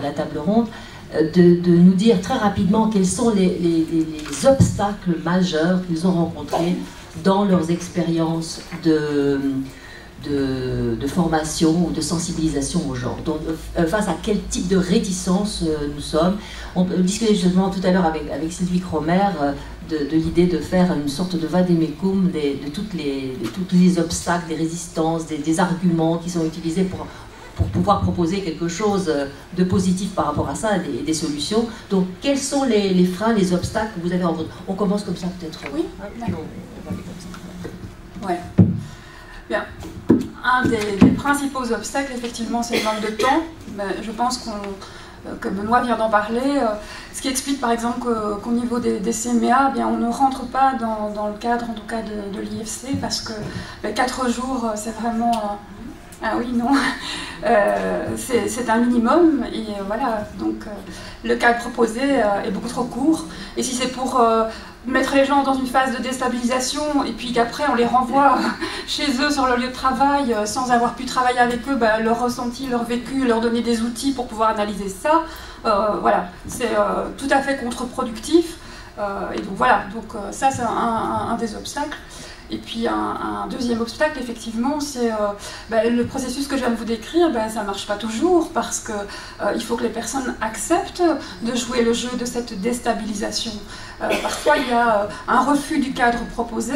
la table ronde, de nous dire très rapidement quels sont les obstacles majeurs qu'ils ont rencontrés dans leurs expériences de formation ou de sensibilisation au genre. Donc, face à quel type de réticence nous sommes. On discutait justement tout à l'heure avec Sylvie Cromer de l'idée de faire une sorte de vademecum de tous les obstacles, des résistances, des arguments qui sont utilisés pour pouvoir proposer quelque chose de positif par rapport à ça, des solutions. Donc, quels sont les freins, les obstacles que vous avez en votre... On commence comme ça peut-être. Oui, ouais. Bien. Un des principaux obstacles, effectivement, c'est le manque de temps. Je pense que Benoît vient d'en parler, ce qui explique par exemple qu'au niveau des CMA, bien, on ne rentre pas dans le cadre en tout cas de l'IFC parce que 4 jours c'est vraiment... Ah oui, non, c'est un minimum et voilà, donc le cadre proposé est beaucoup trop court et si c'est pour mettre les gens dans une phase de déstabilisation et puis qu'après on les renvoie chez eux sur leur lieu de travail sans avoir pu travailler avec eux, leur ressenti, leur vécu, leur donner des outils pour pouvoir analyser ça, voilà, c'est tout à fait contre-productif et donc voilà, donc ça c'est un des obstacles. Et puis un deuxième obstacle, effectivement, c'est le processus que je viens de vous décrire, ça ne marche pas toujours parce qu'il faut que les personnes acceptent de jouer le jeu de cette déstabilisation. Parfois, il y a un refus du cadre proposé,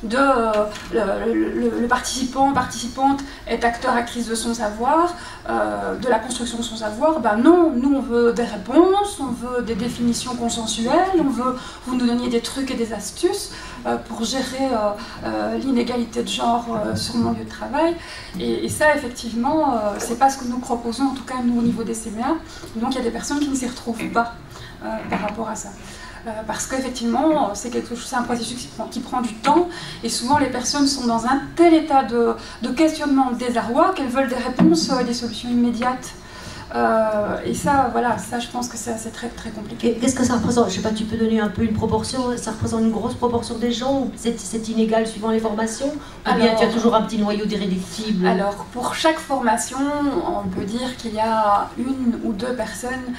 le participant, participante est acteur, actrice de son savoir, de la construction de son savoir. Non, nous on veut des réponses, on veut des définitions consensuelles, on veut que vous nous donniez des trucs et des astuces pour gérer l'inégalité de genre sur mon lieu de travail. Et ça, effectivement, c'est pas ce que nous proposons, en tout cas nous au niveau des CMA. Donc il y a des personnes qui ne s'y retrouvent pas par rapport à ça. Parce qu'effectivement, c'est un processus qui prend du temps et souvent les personnes sont dans un tel état de questionnement, de désarroi qu'elles veulent des réponses et des solutions immédiates. Et ça, voilà, ça je pense que c'est très, très compliqué. Qu'est-ce que ça représente? Je sais pas, tu peux donner un peu une proportion? Ça représente une grosse proportion des gens ou c'est inégal suivant les formations? Ou bien tu as toujours un petit noyau d'irréductibles? Alors, pour chaque formation, on peut dire qu'il y a 1 ou 2 personnes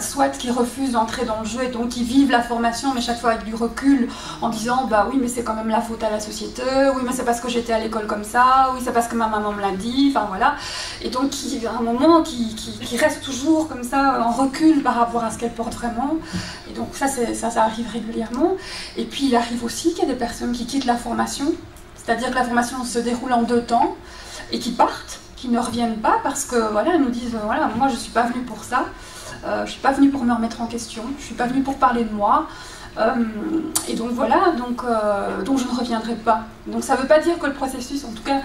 soit qui refusent d'entrer dans le jeu et donc qui vivent la formation mais chaque fois avec du recul en disant oui mais c'est quand même la faute à la société, oui mais c'est parce que j'étais à l'école comme ça, oui c'est parce que ma maman me l'a dit, enfin voilà, et donc à un moment qui reste toujours comme ça en recul par rapport à ce qu'elle porte vraiment, et donc ça arrive régulièrement. Et puis il arrive aussi qu'il y a des personnes qui quittent la formation, c'est-à-dire que la formation se déroule en 2 temps et qui partent, qui ne reviennent pas parce que voilà, elles nous disent voilà, moi je suis pas venue pour ça, je suis pas venue pour me remettre en question, je suis pas venue pour parler de moi, et donc voilà, donc je ne reviendrai pas. Donc ça veut pas dire que le processus, en tout cas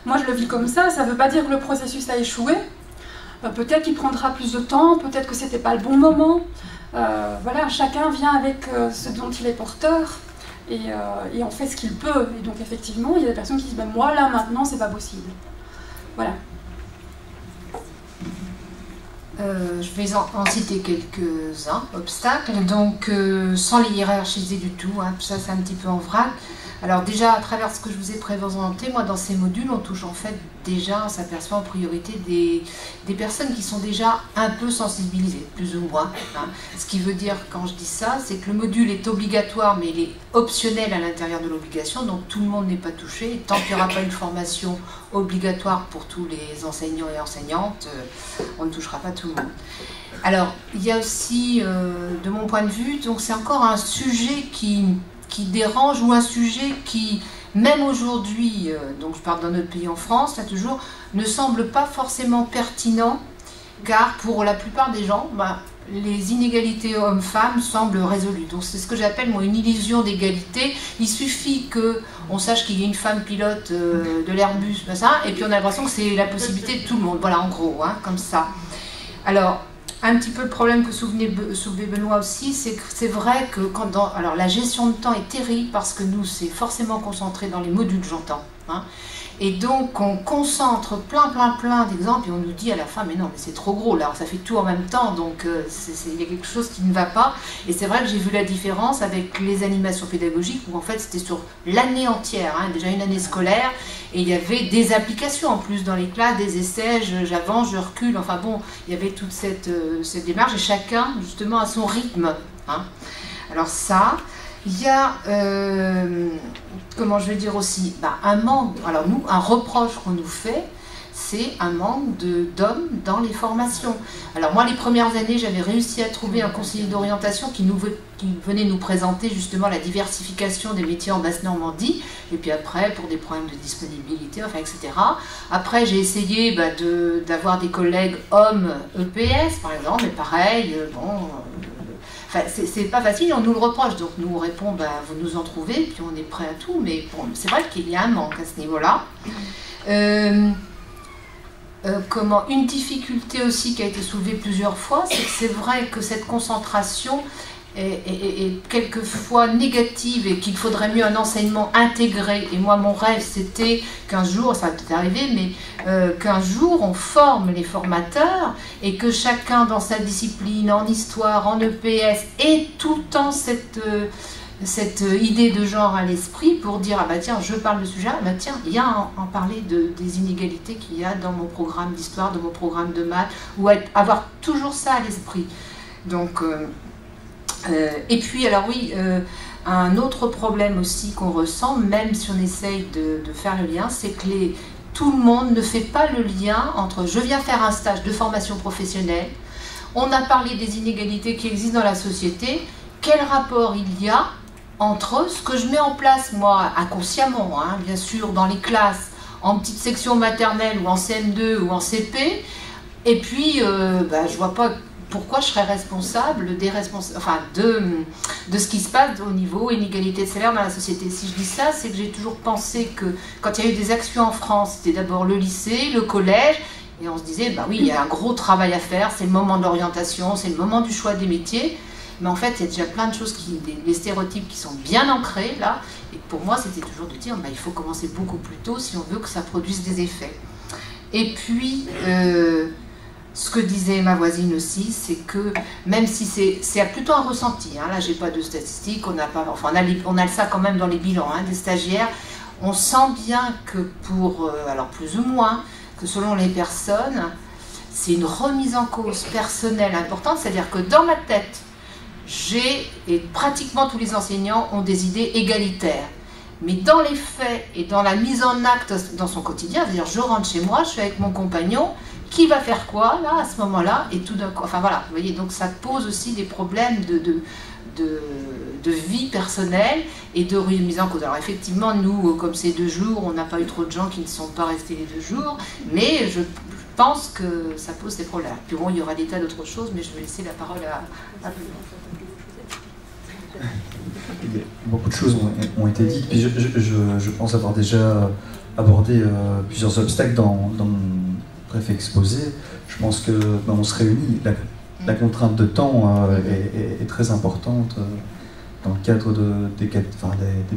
moi je le vis comme ça veut pas dire que le processus a échoué, peut-être qu'il prendra plus de temps, peut-être que c'était pas le bon moment, voilà, chacun vient avec ce dont il est porteur. Et on fait ce qu'il peut, et donc effectivement il y a des personnes qui disent moi là maintenant c'est pas possible. Voilà. Je vais en citer quelques-uns, obstacles, donc sans les hiérarchiser du tout, ça c'est un petit peu en vrac. Alors déjà, à travers ce que je vous ai présenté, moi dans ces modules, on touche en fait déjà, on s'aperçoit en priorité des personnes qui sont déjà un peu sensibilisées, plus ou moins. Ce qui veut dire, quand je dis ça, c'est que le module est obligatoire, mais il est optionnel à l'intérieur de l'obligation, donc tout le monde n'est pas touché. Et tant qu'il n'y aura pas une formation obligatoire pour tous les enseignants et enseignantes, on ne touchera pas tout le monde. Alors, il y a aussi, de mon point de vue, donc c'est encore un sujet qui dérange, ou un sujet qui, même aujourd'hui, donc je parle dans notre pays en France, là toujours, ne semble pas forcément pertinent, car pour la plupart des gens, les inégalités hommes-femmes semblent résolues. Donc c'est ce que j'appelle moi une illusion d'égalité. Il suffit qu'on sache qu'il y a une femme pilote de l'Airbus, et puis on a l'impression que c'est la possibilité de tout le monde. Voilà, en gros, comme ça. Alors, un petit peu le problème que soulevait Benoît aussi, c'est que c'est vrai que alors la gestion de temps est terrible parce que nous, c'est forcément concentré dans les modules, j'entends. Hein. Et donc on concentre plein d'exemples et on nous dit à la fin mais non mais c'est trop gros, là ça fait tout en même temps, donc il y a quelque chose qui ne va pas. Et c'est vrai que j'ai vu la différence avec les animations pédagogiques où en fait c'était sur l'année entière, hein, déjà une année scolaire, et il y avait des applications en plus dans les classes, des essais, j'avance, je recule, enfin bon, il y avait toute cette démarche et chacun justement à son rythme. Hein. Alors ça... Il y a, comment je vais dire aussi, un manque, alors nous, un reproche qu'on nous fait, c'est un manque d'hommes dans les formations. Alors moi, les premières années, j'avais réussi à trouver un conseiller d'orientation qui venait nous présenter justement la diversification des métiers en Basse-Normandie, et puis après, pour des problèmes de disponibilité, enfin, etc. Après, j'ai essayé d'avoir des collègues hommes EPS, par exemple, mais pareil, bon... Enfin, c'est pas facile, on nous le reproche, donc nous on répond, vous nous en trouvez, puis on est prêt à tout, mais bon, c'est vrai qu'il y a un manque à ce niveau-là. Une difficulté aussi qui a été soulevée plusieurs fois, c'est que c'est vrai que cette concentration est quelquefois négative et qu'il faudrait mieux un enseignement intégré. Et moi, mon rêve, c'était qu'un jour, ça va peut-être arriver, mais qu'un jour, on forme les formateurs et que chacun dans sa discipline, en histoire, en EPS, ait tout le temps cette idée de genre à l'esprit pour dire, ah bah tiens, je parle de ce sujet, bah tiens, il y a en parler des inégalités qu'il y a dans mon programme d'histoire, dans mon programme de maths, ou avoir toujours ça à l'esprit. Donc... et puis, alors oui, un autre problème aussi qu'on ressent, même si on essaye de faire le lien, c'est que tout le monde ne fait pas le lien entre je viens faire un stage de formation professionnelle, on a parlé des inégalités qui existent dans la société, quel rapport il y a entre ce que je mets en place, moi, inconsciemment, hein, bien sûr, dans les classes, en petite section maternelle ou en CM2 ou en CP, et puis je vois pas... Pourquoi je serais responsable de ce qui se passe au niveau inégalité de salaire dans la société. Si je dis ça, c'est que j'ai toujours pensé que quand il y a eu des actions en France, c'était d'abord le lycée, le collège, et on se disait, oui, il y a un gros travail à faire, c'est le moment de l'orientation, c'est le moment du choix des métiers, mais en fait, il y a déjà plein de choses, des stéréotypes qui sont bien ancrés, là, et pour moi, c'était toujours de dire, il faut commencer beaucoup plus tôt si on veut que ça produise des effets. Et puis... ce que disait ma voisine aussi, c'est que même si c'est plutôt un ressenti, hein, là j'ai pas de statistiques, on a ça quand même dans les bilans des stagiaires, on sent bien que alors plus ou moins, que selon les personnes, c'est une remise en cause personnelle importante, c'est-à-dire que dans ma tête, et pratiquement tous les enseignants ont des idées égalitaires. Mais dans les faits et dans la mise en acte dans son quotidien, c'est-à-dire je rentre chez moi, je suis avec mon compagnon, qui va faire quoi là à ce moment-là, et tout d'un coup, enfin voilà, vous voyez, donc ça pose aussi des problèmes de vie personnelle et de remise en cause. Alors effectivement, nous, comme ces 2 jours, on n'a pas eu trop de gens qui ne sont pas restés les 2 jours, mais je pense que ça pose des problèmes. Puis bon, il y aura des tas d'autres choses, mais je vais laisser la parole à Beaucoup de choses ont été dites, puis je pense avoir déjà abordé plusieurs obstacles dans mon bref exposé. Je pense que on se réunit, la contrainte de temps est très importante dans le cadre des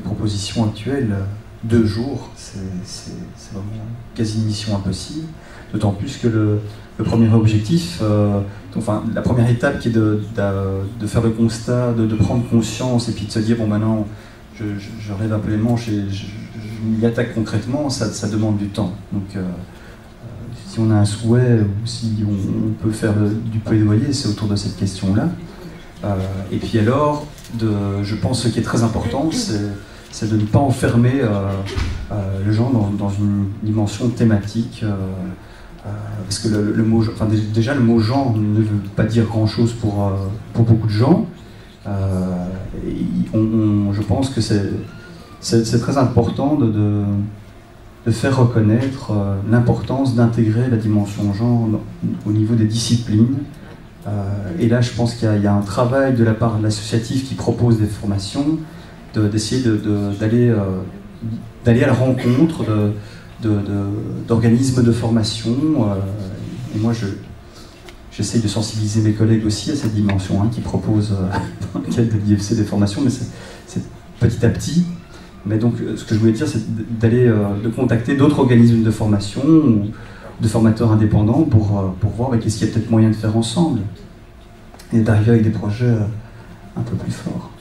propositions actuelles. 2 jours, c'est vraiment quasi une mission impossible, d'autant plus que le premier objectif, la première étape qui est de faire le constat, de prendre conscience et puis de se dire, bon maintenant, je rêve un peu les manches et je m'y attaque concrètement, ça demande du temps. Donc si on a un souhait ou si on peut faire du plaidoyer, c'est autour de cette question-là. Et puis alors, je pense ce qui est très important, c'est de ne pas enfermer les gens dans une dimension thématique. Parce que le mot, déjà le mot genre ne veut pas dire grand-chose pour beaucoup de gens. Je pense que c'est très important de faire reconnaître l'importance d'intégrer la dimension genre au niveau des disciplines. Et là, je pense qu'il y a un travail de la part de l'associatif qui propose des formations, d'essayer d'aller à la rencontre d'organismes de formation. Et moi, j'essaye de sensibiliser mes collègues aussi à cette dimension qui proposent dans le cadre de l'IFC des formations, mais c'est petit à petit. Mais donc, ce que je voulais dire, c'est de contacter d'autres organismes de formation ou de formateurs indépendants pour voir qu'est-ce qu'il y a peut-être moyen de faire ensemble et d'arriver avec des projets un peu plus forts.